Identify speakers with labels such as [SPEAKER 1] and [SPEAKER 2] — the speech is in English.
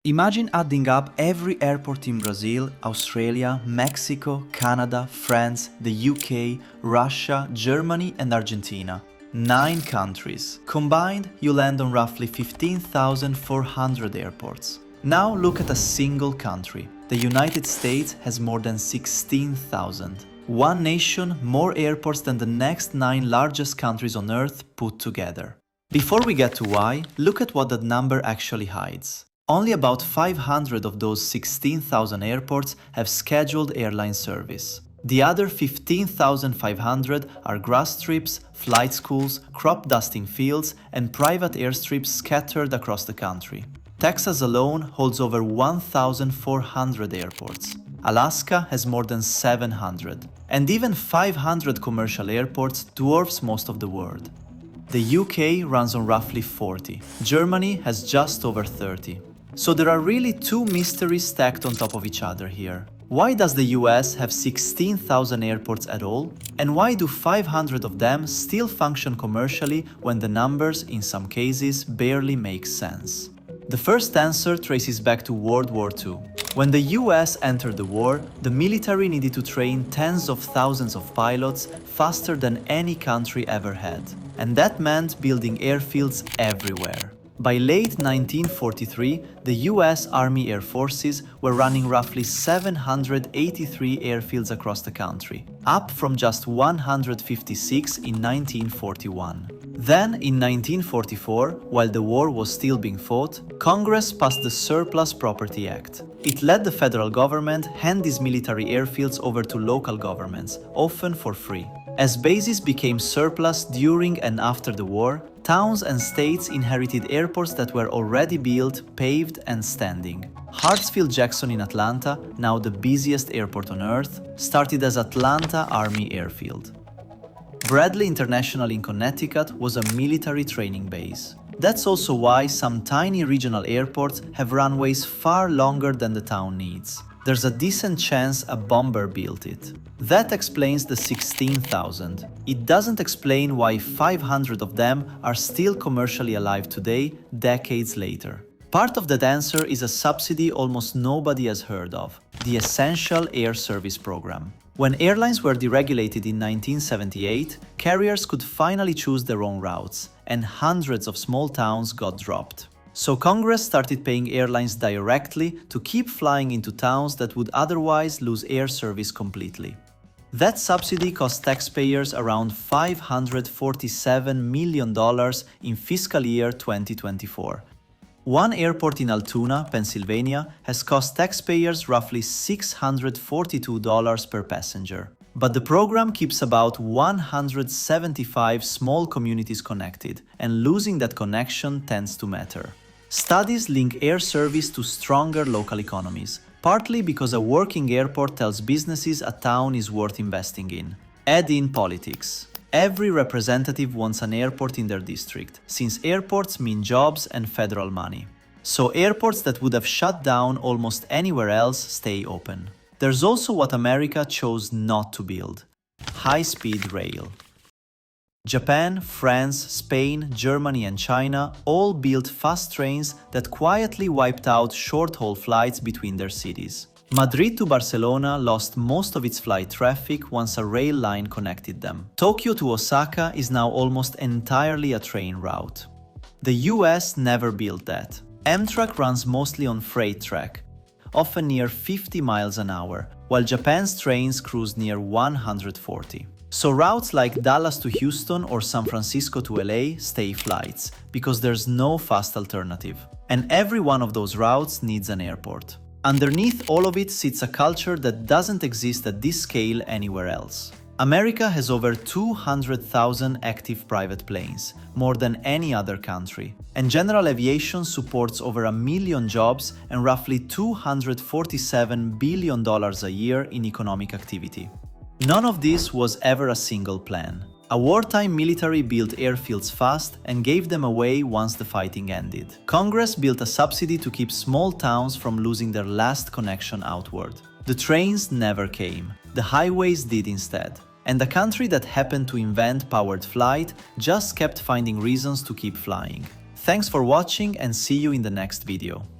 [SPEAKER 1] Imagine adding up every airport in Brazil, Australia, Mexico, Canada, France, the UK, Russia, Germany and Argentina. 9 countries. Combined, you land on roughly 15,400 airports. Now look at a single country. The United States has more than 16,000. One nation, more airports than the next 9 largest countries on Earth put together. Before we get to why, look at what that number actually hides. Only about 500 of those 16,000 airports have scheduled airline service. The other 15,500 are grass strips, flight schools, crop dusting fields, and private airstrips scattered across the country. Texas alone holds over 1,400 airports. Alaska has more than 700. And even 500 commercial airports dwarfs most of the world. The UK runs on roughly 40. Germany has just over 30. So there are really 2 mysteries stacked on top of each other here. Why does the US have 16,000 airports at all? And why do 500 of them still function commercially when the numbers, in some cases, barely make sense? The first answer traces back to World War II. When the US entered the war, the military needed to train tens of thousands of pilots faster than any country ever had. And that meant building airfields everywhere. By late 1943, the US Army Air Forces were running roughly 783 airfields across the country, up from just 156 in 1941. Then, in 1944, while the war was still being fought, Congress passed the Surplus Property Act. It let the federal government hand these military airfields over to local governments, often for free. As bases became surplus during and after the war, towns and states inherited airports that were already built, paved and standing. Hartsfield-Jackson in Atlanta, now the busiest airport on Earth, started as Atlanta Army Airfield. Bradley International in Connecticut was a military training base. That's also why some tiny regional airports have runways far longer than the town needs. There's a decent chance a bomber built it. That explains the 16,000. It doesn't explain why 500 of them are still commercially alive today, decades later. Part of that answer is a subsidy almost nobody has heard of, the Essential Air Service Program. When airlines were deregulated in 1978, carriers could finally choose their own routes, and hundreds of small towns got dropped. So Congress started paying airlines directly to keep flying into towns that would otherwise lose air service completely. That subsidy cost taxpayers around $547 million in fiscal year 2024. One airport in Altoona, Pennsylvania, has cost taxpayers roughly $642 per passenger. But the program keeps about 175 small communities connected, and losing that connection tends to matter. Studies link air service to stronger local economies, partly because a working airport tells businesses a town is worth investing in. Add in politics. Every representative wants an airport in their district, since airports mean jobs and federal money. So airports that would have shut down almost anywhere else stay open. There's also what America chose not to build: high-speed rail. Japan, France, Spain, Germany and China all built fast trains that quietly wiped out short-haul flights between their cities. Madrid to Barcelona lost most of its flight traffic once a rail line connected them. Tokyo to Osaka is now almost entirely a train route. The US never built that. Amtrak runs mostly on freight track, often near 50 miles an hour, while Japan's trains cruise near 140. So routes like Dallas to Houston or San Francisco to LA stay flights, because there's no fast alternative. And every one of those routes needs an airport. Underneath all of it sits a culture that doesn't exist at this scale anywhere else. America has over 200,000 active private planes, more than any other country. And general aviation supports over 1 million jobs and roughly $247 billion a year in economic activity. None of this was ever a single plan. A wartime military built airfields fast and gave them away once the fighting ended. Congress built a subsidy to keep small towns from losing their last connection outward. The trains never came. The highways did instead. And the country that happened to invent powered flight just kept finding reasons to keep flying. Thanks for watching and see you in the next video.